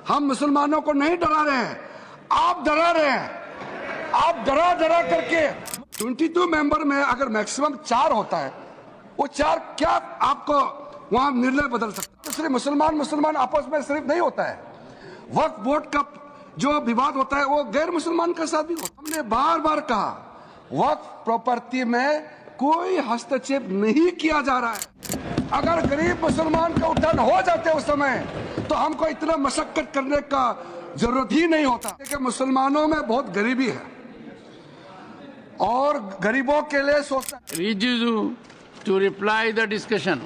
हम मुसलमानों को नहीं डरा रहे हैं, आप डरा रहे हैं। आप डरा डरा करके 22 मेंबर में अगर मैक्सिमम 4 होता है, वो 4 क्या आपको वहां निर्णय बदल सकता है? तो सिर्फ मुसलमान आपस में सिर्फ नहीं होता है, वक्फ बोर्ड का जो विवाद होता है वो गैर मुसलमान के साथ भी होता है। हमने बार बार कहा वक्फ प्रॉपर्टी में कोई हस्तक्षेप नहीं किया जा रहा है। अगर गरीब मुसलमान का उत्थान हो जाते उस समय तो हमको इतना मशक्कत करने का जरूरत ही नहीं होता। कि मुसलमानों में बहुत गरीबी है और गरीबों के लिए सोचता है। Rijiju to reply the discussion.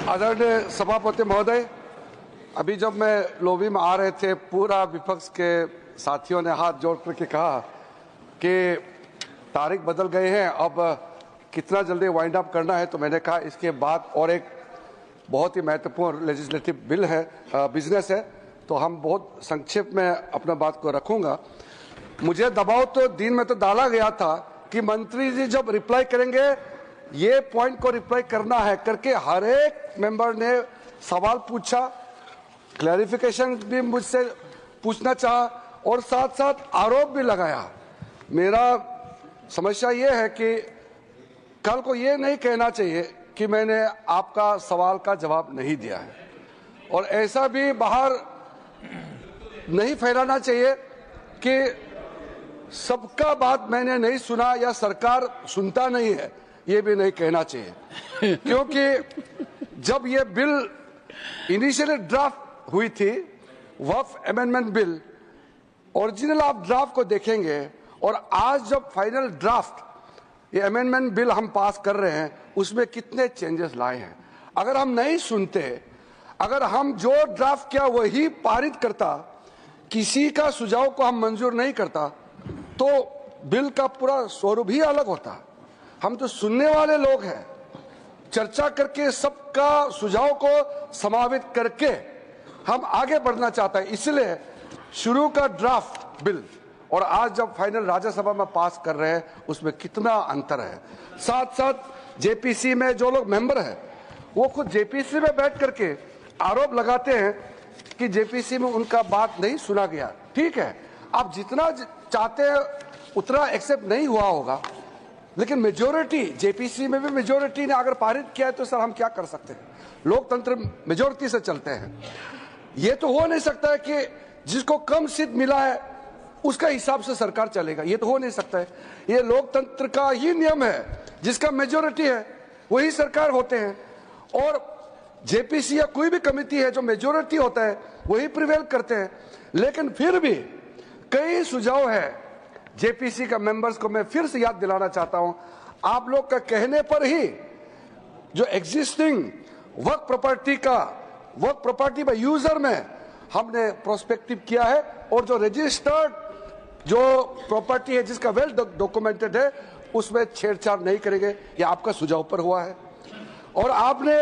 आदरणीय सभापति महोदय, अभी जब मैं लॉबी में आ रहे थे, पूरा विपक्ष के साथियों ने हाथ जोड़ करके कहा कि तारीख बदल गए हैं, अब कितना जल्दी वाइंड अप करना है। तो मैंने कहा इसके बाद और एक बहुत ही महत्वपूर्ण लेजिस्लेटिव बिल है, बिजनेस है, तो हम बहुत संक्षेप में अपना बात को रखूंगा। मुझे दबाव तो दिन में तो डाला गया था कि मंत्री जी जब रिप्लाई करेंगे ये पॉइंट को रिप्लाई करना है करके हर एक मेंबर ने सवाल पूछा, क्लैरिफिकेशन भी मुझसे पूछना चाहा और साथ साथ आरोप भी लगाया। मेरा समस्या ये है कि कल को ये नहीं कहना चाहिए कि मैंने आपका सवाल का जवाब नहीं दिया है, और ऐसा भी बाहर नहीं फैलाना चाहिए कि सबका बात मैंने नहीं सुना या सरकार सुनता नहीं है, ये भी नहीं कहना चाहिए। क्योंकि जब ये बिल इनिशियली ड्राफ्ट हुई थी, वक्फ अमेंडमेंट बिल, ओरिजिनल आप ड्राफ्ट को देखेंगे और आज जब फाइनल ड्राफ्ट ये अमेंडमेंट बिल हम पास कर रहे हैं, उसमें कितने चेंजेस लाए हैं। अगर हम नहीं सुनते, अगर हम जो ड्राफ्ट किया वही पारित करता, किसी का सुझाव को हम मंजूर नहीं करता, तो बिल का पूरा स्वरूप ही अलग होता। हम तो सुनने वाले लोग हैं, चर्चा करके सबका सुझाव को समावित करके हम आगे बढ़ना चाहते हैं। इसलिए शुरू का ड्राफ्ट बिल और आज जब फाइनल राज्यसभा में पास कर रहे हैं, उसमें कितना अंतर है। साथ साथ जेपीसी में जो लोग मेंबर हैं, वो खुद जेपीसी में बैठ करके आरोप लगाते हैं कि जेपीसी में उनका बात नहीं सुना गया। ठीक है, आप जितना चाहते हैं उतना एक्सेप्ट नहीं हुआ होगा, लेकिन मेजोरिटी जेपीसी में भी मेजोरिटी ने अगर पारित किया है तो सर हम क्या कर सकते हैं? लोकतंत्र मेजोरिटी से चलते हैं। ये तो हो नहीं सकता है कि जिसको कम सीट मिला है उसका हिसाब से सरकार चलेगा, ये तो हो नहीं सकता है। ये लोकतंत्र का ही नियम है, जिसका मेजोरिटी है वही सरकार होते हैं, और जेपीसी या कोई भी कमेटी है जो मेजोरिटी होता है वही प्रिवेल करते हैं। लेकिन फिर भी कई सुझाव है जेपीसी का मेंबर्स को मैं फिर से याद दिलाना चाहता हूं। आप लोग का कहने पर ही जो existing work property by user में हमने प्रोस्पेक्टिव किया है, और जो रजिस्टर्ड जो प्रॉपर्टी है जिसका वेल डॉक्यूमेंटेड है उसमें छेड़छाड़ नहीं करेंगे, ये आपका सुझाव पर हुआ है। और आपने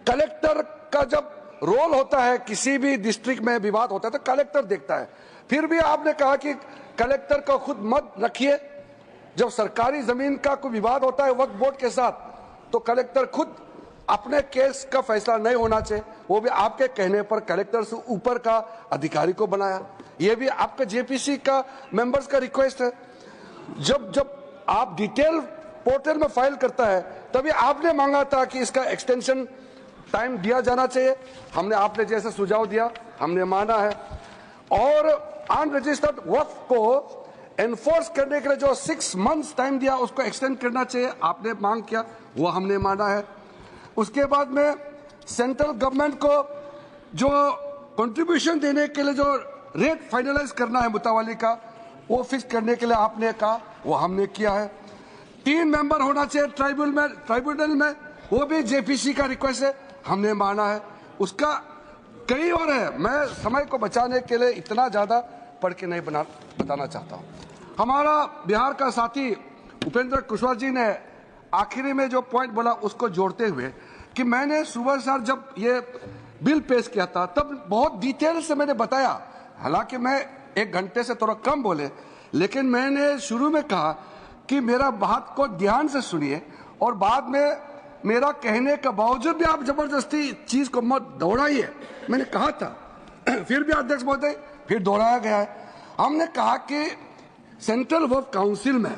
कलेक्टर का जब रोल होता है, किसी भी डिस्ट्रिक्ट में विवाद होता है तो कलेक्टर देखता है, फिर भी आपने कहा कि कलेक्टर को खुद मत रखिए। जब सरकारी जमीन का कोई विवाद होता है वक्फ बोर्ड के साथ, तो कलेक्टर खुद अपने केस का फैसला नहीं होना चाहिए, वो भी आपके कहने पर कलेक्टर से ऊपर का अधिकारी को बनाया। ये भी आपके जेपीसी का मेंबर्स का रिक्वेस्ट है। जब आप डिटेल पोर्टल में फाइल करता है, तभी आपने मांगा था कि इसका एक्सटेंशन टाइम दिया जाना चाहिए। हमने आपने जैसे सुझाव दिया हमने माना है, और अनरजिस्टर्ड वक्फ को एनफोर्स करने के लिए जो 6 मंथ्स टाइम दिया उसको एक्सटेंड करना चाहिए, आपने मांग किया, वो हमने माना है। उसके बाद में सेंट्रल गवर्नमेंट को जो कंट्रीब्यूशन देने के लिए जो रेट फाइनलाइज करना है मुतावाली का, वो फिक्स करने के लिए आपने कहा, वो हमने किया है। 3 मेंबर होना चाहिए ट्राइब्यूनल में, वो भी जेपीसी का रिक्वेस्ट है, हमने माना है। उसका कई और है, मैं समय को बचाने के लिए इतना ज्यादा पढ़ के नहीं बताना चाहता हूँ। हमारा बिहार का साथी उपेंद्र कुशवाहा जी ने आखिरी में जो पॉइंट बोला उसको जोड़ते हुए कि मैंने सुबह सर जब ये बिल पेश किया था तब बहुत डिटेल से मैंने बताया, हालांकि मैं 1 घंटे से थोड़ा कम बोले, लेकिन मैंने शुरू में कहा कि मेरा बात को ध्यान से सुनिए और बाद में मेरा कहने के बावजूद भी आप जबरदस्ती चीज को मत दौड़ाइए। मैंने कहा था फिर भी अध्यक्ष महोदय फिर दोहराया गया है। हमने कहा कि सेंट्रल वर्क काउंसिल में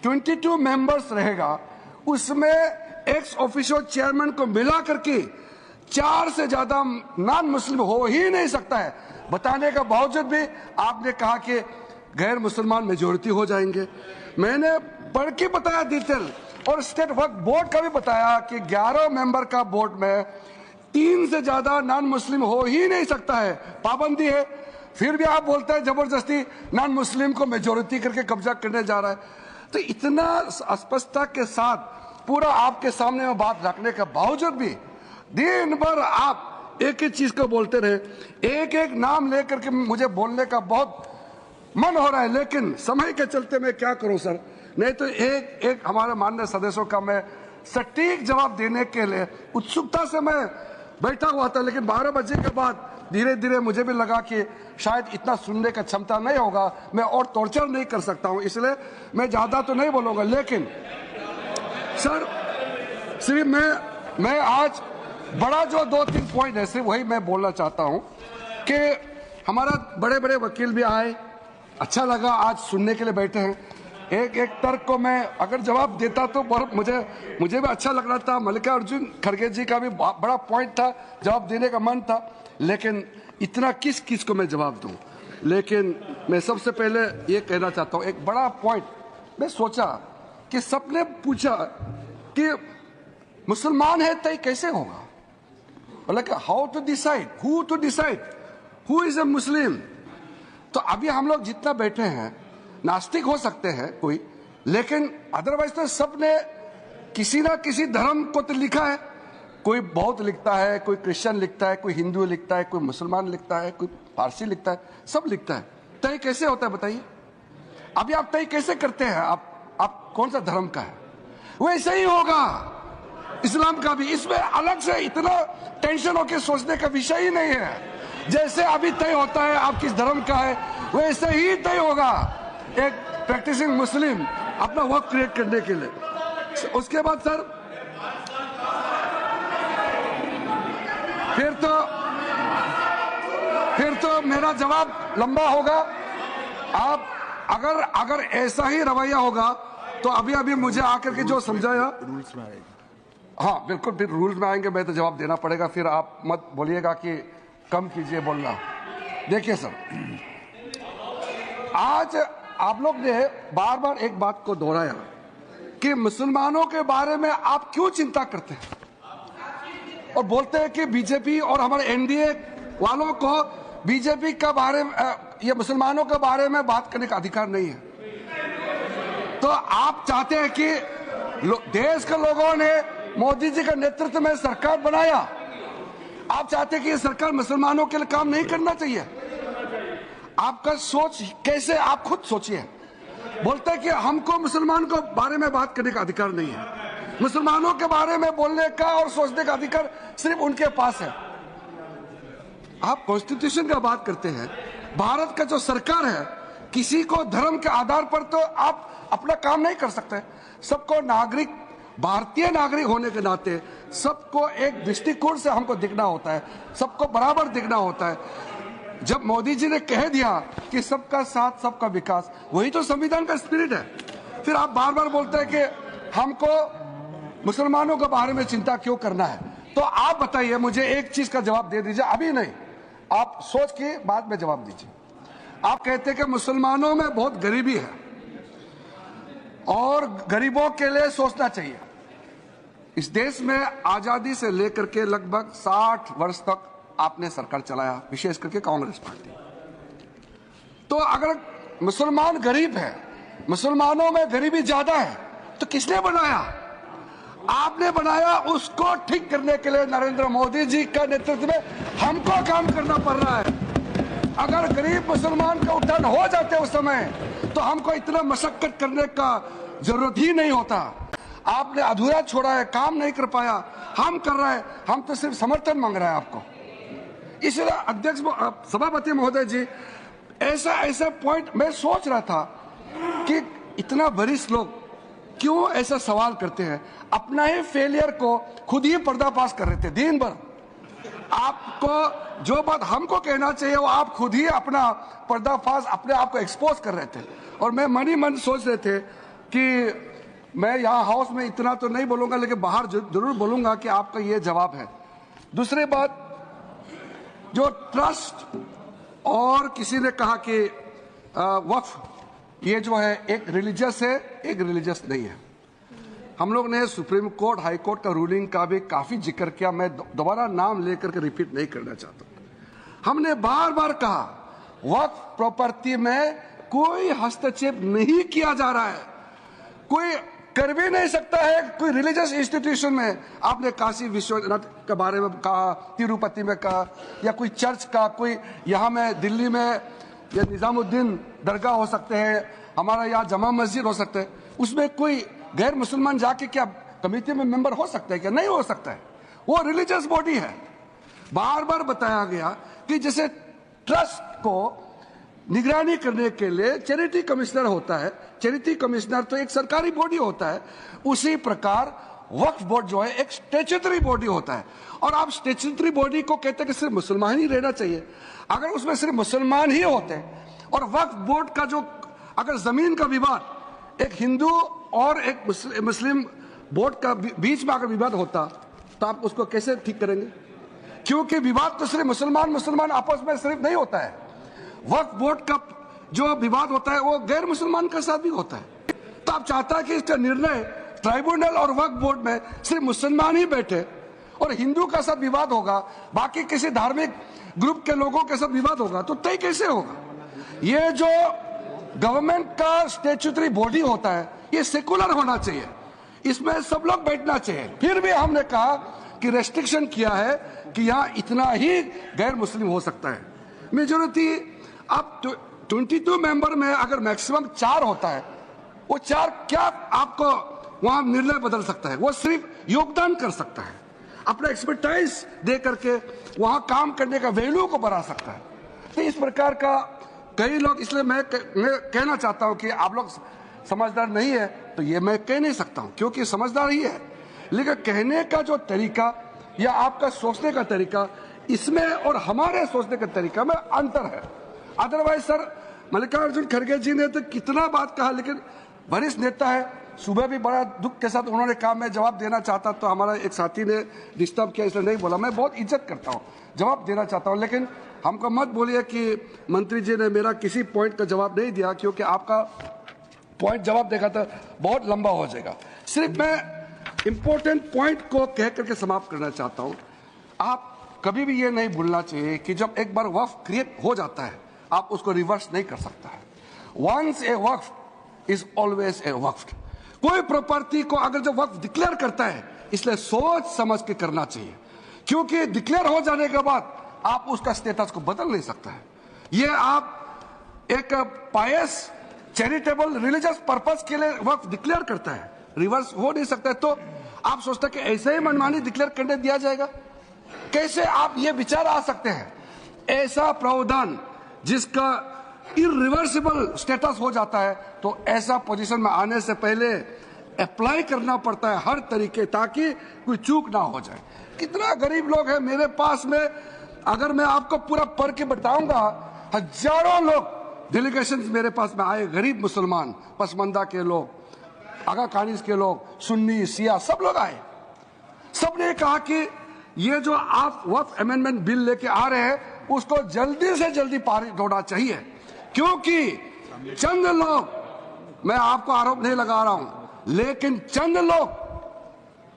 22 मेंबर्स रहेगा, उसमें एक्स ऑफिशियल चेयरमैन को मिला करके 4 से ज्यादा नॉन मुस्लिम हो ही नहीं सकता है। बताने के बावजूद भी आपने कहा कि गैर मुसलमान मेजोरिटी हो जाएंगे। मैंने पढ़ के बताया डिटेल, और स्टेट वक्फ बोर्ड का भी बताया कि 11 मेंबर का बोर्ड में 3 से ज्यादा नॉन मुस्लिम हो ही नहीं सकता है, पाबंदी है। फिर भी आप बोलते हैं जबरदस्ती नॉन मुस्लिम को मेजोरिटी करके कब्जा करने जा रहा है। तो इतना स्पष्टता के साथ पूरा आपके सामने में बात रखने के बावजूद भी दिन भर आप एक ही चीज को बोलते रहे। एक एक नाम लेकर के मुझे बोलने का बहुत मन हो रहा है, लेकिन समय के चलते मैं क्या करूं सर, नहीं तो एक एक हमारे माननीय सदस्यों का मैं सटीक जवाब देने के लिए उत्सुकता से मैं बैठा हुआ था। लेकिन 12 बजे के बाद धीरे धीरे मुझे भी लगा कि शायद इतना सुनने का क्षमता नहीं होगा, मैं और टॉर्चर नहीं कर सकता हूं, इसलिए मैं ज्यादा तो नहीं बोलूंगा। लेकिन सर सिर्फ मैं आज बड़ा जो 2-3 पॉइंट है सिर्फ वही मैं बोलना चाहता हूं कि हमारा बड़े बड़े वकील भी आए, अच्छा लगा, आज सुनने के लिए बैठे हैं। एक एक तर्क को मैं अगर जवाब देता तो मुझे भी अच्छा लग रहा था। मल्लिकार्जुन खड़गे जी का भी बड़ा पॉइंट था, जवाब देने का मन था, लेकिन इतना किस को मैं जवाब दूं। लेकिन मैं सबसे पहले ये कहना चाहता हूं, एक बड़ा पॉइंट मैं सोचा कि सबने पूछा कि मुसलमान है तय कैसे होगा, मतलब how to decide, who to decide who is a Muslim. तो अभी हम लोग जितना बैठे हैं नास्तिक हो सकते हैं कोई, लेकिन अदरवाइज तो सबने किसी ना किसी धर्म को तो लिखा है। कोई बौद्ध लिखता है, कोई क्रिश्चियन लिखता है, कोई हिंदू लिखता है, कोई मुसलमान लिखता है, कोई पारसी लिखता है, सब लिखता है। तय कैसे होता है बताइए? अभी आप तय कैसे करते हैं? आप कौन सा धर्म का है? वैसे ही होगा इस्लाम का भी। इसमें अलग से इतना टेंशन होकर सोचने का विषय ही नहीं है। जैसे अभी तय होता है आप किस धर्म का है, वैसे ही तय होगा एक प्रैक्टिसिंग मुस्लिम अपना वर्क क्रिएट करने के लिए। उसके बाद सर फिर तो मेरा जवाब लंबा होगा। आप अगर ऐसा ही रवैया होगा तो अभी मुझे आकर के जो समझाया, रूल्स में आएगा। हाँ बिल्कुल, फिर रूल्स में आएंगे, मैं तो जवाब देना पड़ेगा। फिर आप मत बोलिएगा कि कम कीजिए बोलना। देखिए सर, आज आप लोग ने बार बार एक बात को दोहराया कि मुसलमानों के बारे में आप क्यों चिंता करते हैं, और बोलते हैं कि बीजेपी और हमारे एनडीए वालों को बीजेपी का बारे में या मुसलमानों के बारे में बात करने का अधिकार नहीं है। तो आप चाहते हैं कि देश के लोगों ने मोदी जी के नेतृत्व में सरकार बनाया, आप चाहते हैं कि ये सरकार मुसलमानों के लिए काम नहीं करना चाहिए। आपका सोच कैसे, आप खुद सोचिए। बोलते हैं कि हमको मुसलमान के बारे में बात करने का अधिकार नहीं है। मुसलमानों के बारे में बोलने का और सोचने का अधिकार सिर्फ उनके पास है। आप कॉन्स्टिट्यूशन का बात करते हैं। भारत का जो सरकार है, किसी को धर्म के आधार पर तो आप अपना काम नहीं कर सकते। सबको नागरिक, भारतीय नागरिक होने के नाते सबको एक दृष्टिकोण से हमको दिखना होता है, सबको बराबर दिखना होता है। जब मोदी जी ने कह दिया कि सबका साथ सबका विकास, वही तो संविधान का स्पिरिट है। फिर आप बार बार बोलते हैं कि हमको मुसलमानों के बारे में चिंता क्यों करना है। तो आप बताइए, मुझे एक चीज का जवाब दे दीजिए, अभी नहीं, आप सोच के बाद में जवाब दीजिए। आप कहते हैं कि मुसलमानों में बहुत गरीबी है और गरीबों के लिए सोचना चाहिए। इस देश में आजादी से लेकर के लगभग 60 वर्ष तक आपने सरकार चलाया, विशेष करके कांग्रेस पार्टी। तो अगर मुसलमान गरीब है, मुसलमानों में गरीबी ज्यादा है, तो किसने बनाया? आपने बनाया। उसको ठीक करने के लिए नरेंद्र मोदी जी का नेतृत्व में हमको काम करना पड़ रहा है। अगर गरीब मुसलमान का उत्थान हो जाते उस समय, तो हमको इतना मशक्कत करने का जरूरत ही नहीं होता। आपने अधूरा छोड़ा है, काम नहीं कर पाया, हम कर रहे हैं, हम तो सिर्फ समर्थन मांग रहे हैं आपको। इसलिए अध्यक्ष सभापति महोदय जी, ऐसा पॉइंट मैं सोच रहा था कि इतना वरिष्ठ लोग क्यों ऐसा सवाल करते हैं? अपना ही फेलियर को खुद ही पर्दाफाश कर रहे थे दिन भर। आपको जो बात हमको कहना चाहिए वो आप खुद ही अपना पर्दाफाश, अपने आप को एक्सपोज कर रहे थे। और मैं मन ही मन सोच रहे थे कि मैं यहाँ हाउस में इतना तो नहीं बोलूंगा, लेकिन बाहर जरूर बोलूंगा कि आपका ये जवाब है। दूसरी बात, जो ट्रस्ट और किसी ने कहा कि वक्फ ये जो है एक रिलीजियस है, एक रिलीजियस नहीं है। हम लोग ने सुप्रीम कोर्ट, हाई कोर्ट का रूलिंग का भी काफी जिक्र किया, मैं दोबारा नाम लेकर के रिपीट नहीं करना चाहता। हमने बार बार कहा वक्फ प्रॉपर्टी में कोई हस्तक्षेप नहीं किया जा रहा है, कोई कर भी नहीं सकता है। कोई रिलीजियस इंस्टीट्यूशन में आपने काशी विश्वनाथ के बारे में कहा, तिरुपति में कहा, या कोई चर्च का, कोई यहाँ में दिल्ली में या निजामुद्दीन दरगाह हो सकते हैं, हमारा यहाँ जमा मस्जिद हो सकते हैं, उसमें कोई गैर मुसलमान जाके क्या कमेटी में मेंबर हो सकता है? क्या नहीं हो सकता है? वो रिलीजियस बॉडी है। बार बार बताया गया कि जैसे ट्रस्ट को निगरानी करने के लिए चैरिटी कमिश्नर होता है, चैरिटी कमिश्नर तो एक सरकारी बॉडी होता है, उसी प्रकार वक्फ बोर्ड जो है एक स्टैट्यूटरी बॉडी होता है। और आप स्टैट्यूटरी बॉडी को कहते हैं कि सिर्फ मुसलमान ही रहना चाहिए। अगर उसमें सिर्फ मुसलमान ही होते और वक्फ बोर्ड का जो अगर जमीन का विवाद एक हिंदू और एक मुस्लिम बोर्ड का बीच में अगर विवाद होता तो आप उसको कैसे ठीक करेंगे? क्योंकि विवाद तो सिर्फ मुसलमान आपस में सिर्फ नहीं होता है। वक्फ बोर्ड का जो विवाद होता है वो गैर मुसलमान के साथ भी होता है। तो आप चाहता है कि इसका निर्णय ट्राइब्यूनल और वक्फ बोर्ड में सिर्फ मुसलमान ही बैठे और हिंदू का साथ विवाद होगा, बाकी किसी धार्मिक ग्रुप के लोगों के साथ विवाद होगा, तो तय कैसे होगा? ये जो गवर्नमेंट का स्टैट्यूटरी बॉडी होता है ये सेकुलर होना चाहिए, इसमें सब लोग बैठना चाहिए। फिर भी हमने कहा कि रेस्ट्रिक्शन किया है कि यहाँ इतना ही गैर मुस्लिम हो सकता है। मेजोरिटी अब 22 मेंबर में अगर मैक्सिमम 4 होता है, वो 4 क्या आपको वहां निर्णय बदल सकता है? वो सिर्फ योगदान कर सकता है, अपना एक्सपर्टाइज दे करके वहां काम करने का वैल्यू को बढ़ा सकता है। तो इस प्रकार का कई लोग, इसलिए मैं कहना चाहता हूं कि आप लोग समझदार नहीं है, तो ये मैं कह नहीं सकता हूं क्योंकि समझदार ही है, लेकिन कहने का जो तरीका या आपका सोचने का तरीका, इसमें और हमारे सोचने का तरीका में अंतर है। अदरवाइज सर, मल्लिकार्जुन खड़गे जी ने तो कितना बात कहा, लेकिन वरिष्ठ नेता है, सुबह भी बड़ा दुख के साथ उन्होंने कहा मैं जवाब देना चाहता, तो हमारा एक साथी ने डिस्टर्ब किया इसलिए नहीं बोला। मैं बहुत इज्जत करता हूँ, जवाब देना चाहता हूँ, लेकिन हमको मत बोलिए कि मंत्री जी ने मेरा किसी पॉइंट का जवाब नहीं दिया, क्योंकि आपका पॉइंट जवाब देगा तो बहुत लंबा हो जाएगा। सिर्फ मैं इंपॉर्टेंट पॉइंट को कह करके समाप्त करना चाहता हूँ। आप कभी भी ये नहीं भूलना चाहिए कि जब एक बार वक्फ क्रिएट हो जाता है आप उसको रिवर्स नहीं कर सकता है। Once a waqf is always a waqf. कोई प्रॉपर्टी को अगर जब वक्फ डिक्लेयर करता है, इसलिए सोच समझ के करना चाहिए, क्योंकि डिक्लेयर हो जाने के बाद आप उसका स्टेटस को बदल नहीं सकता है। ये आप एक पायस चैरिटेबल रिलीजियस पर्पस के लिए वक्फ डिक्लेयर करता है, रिवर्स हो नहीं सकता है। तो आप सोचते हैं कि ऐसे ही मनमानी डिक्लेयर करने दिया जाएगा? कैसे आप ये विचार आ सकते हैं? ऐसा प्रावधान जिसका इरिवर्सिबल स्टेटस हो जाता है, तो ऐसा पोजीशन में आने से पहले अप्लाई करना पड़ता है हर तरीके, ताकि कोई चूक ना हो जाए। कितना गरीब लोग हैं मेरे पास में, अगर मैं आपको पूरा पढ़ के बताऊंगा, हजारों लोग डेलीगेशन मेरे पास में आए, गरीब मुसलमान, पसमंदा के लोग, आगा कानिस के लोग, सुन्नी सिया, सब लोग आए। सबने कहा कि ये जो आप वक्फ अमेंडमेंट बिल लेके आ रहे हैं उसको जल्दी से जल्दी पारित होना चाहिए, क्योंकि चंद लोग, मैं आपको आरोप नहीं लगा रहा हूं, लेकिन चंद लोग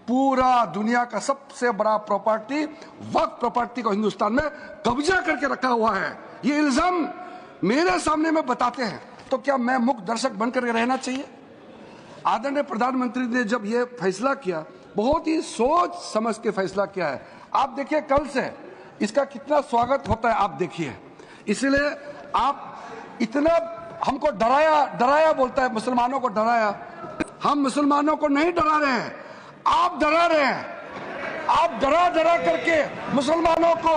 पूरा दुनिया का सबसे बड़ा प्रॉपर्टी, वक्फ प्रॉपर्टी को हिंदुस्तान में कब्जा करके रखा हुआ है। ये इल्जाम मेरे सामने में बताते हैं, तो क्या मैं मुख्य दर्शक बनकर रहना चाहिए? आदरणीय प्रधानमंत्री ने जब ये फैसला किया, बहुत ही सोच समझ के फैसला किया है। आप देखिए कल से इसका कितना स्वागत होता है, आप देखिए। इसलिए आप इतना हमको डराया बोलता है, मुसलमानों को डराया। हम मुसलमानों को नहीं डरा रहे हैं, आप डरा रहे हैं। आप डरा करके मुसलमानों को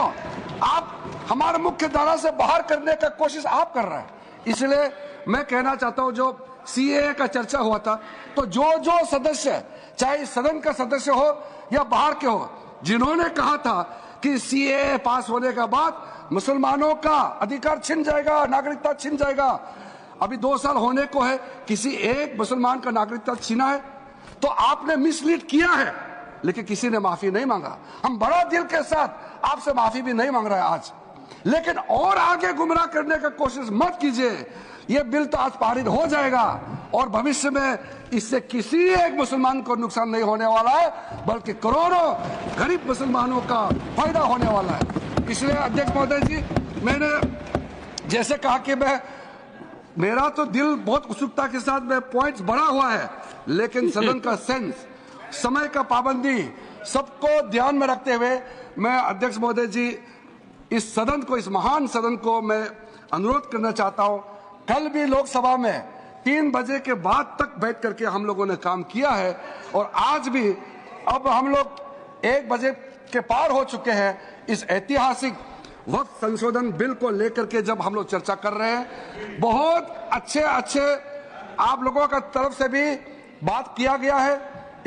आप हमारे मुख्य धारा से बाहर करने का कोशिश आप कर रहे हैं। इसलिए मैं कहना चाहता हूं, जो सीएए का चर्चा हुआ था, तो जो सदस्य, चाहे सदन का सदस्य हो या बाहर के हो, जिन्होंने कहा था कि सीएए पास होने के बाद मुसलमानों का अधिकार छिन जाएगा, नागरिकता छिन जाएगा, अभी 2 साल होने को है, किसी एक मुसलमान का नागरिकता छीना है? तो आपने मिसलीड किया है, लेकिन किसी ने माफी नहीं मांगा। हम बड़ा दिल के साथ आपसे माफी भी नहीं मांग रहे आज, लेकिन और आगे गुमराह करने का कोशिश मत कीजिए। यह बिल तो आज पारित हो जाएगा और भविष्य में इससे किसी एक मुसलमान को नुकसान नहीं होने वाला है, बल्कि करोड़ों गरीब मुसलमानों का फायदा होने वाला है। इसलिए अध्यक्ष महोदय जी, मैंने जैसे कहा कि मेरा तो दिल बहुत उत्सुकता के साथ में पॉइंट्स बढ़ा हुआ है, लेकिन सदन का सेंस, समय का पाबंदी, सबको ध्यान में रखते हुए मैं अध्यक्ष महोदय जी इस सदन को, इस महान सदन को मैं अनुरोध करना चाहता हूं। कल भी लोकसभा में 3 बजे के बाद तक बैठ करके हम लोगों ने काम किया है और आज भी, अब हम लोग 1 बजे के पार हो चुके हैं। इस ऐतिहासिक वक्त संशोधन बिल को लेकर के जब हम लोग चर्चा कर रहे हैं, बहुत अच्छे आप लोगों का तरफ से भी बात किया गया है।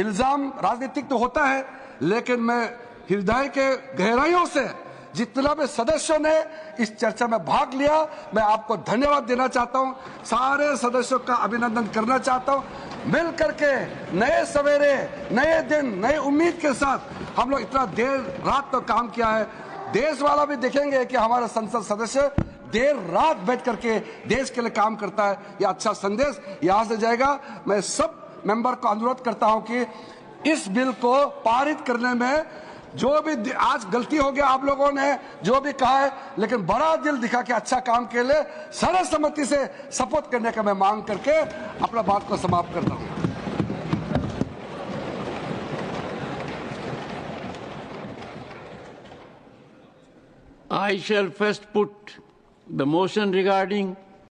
इल्जाम राजनीतिक तो होता है, लेकिन मैं हृदय के गहराइयों से जितना भी सदस्यों ने इस चर्चा में भाग लिया, मैं आपको धन्यवाद देना चाहता हूं, सारे सदस्यों का अभिनंदन करना चाहता हूं। मिल करके नए सवेरे, नए दिन, नई उम्मीद के साथ हम लोग इतना देर रात तक काम किया है। देश वाला भी देखेंगे कि हमारा संसद सदस्य देर रात बैठ करके देश के लिए काम करता है। यह अच्छा संदेश यहां से जाएगा। मैं सब मेंबर को अनुरोध करता हूं कि इस बिल को पारित करने में जो भी आज गलती हो गया, आप लोगों ने जो भी कहा है, लेकिन बड़ा दिल दिखा के अच्छा काम के लिए सर्वसम्मति से सपोर्ट करने का मैं मांग करके अपना बात को समाप्त करता हूं। I shall first put the motion regarding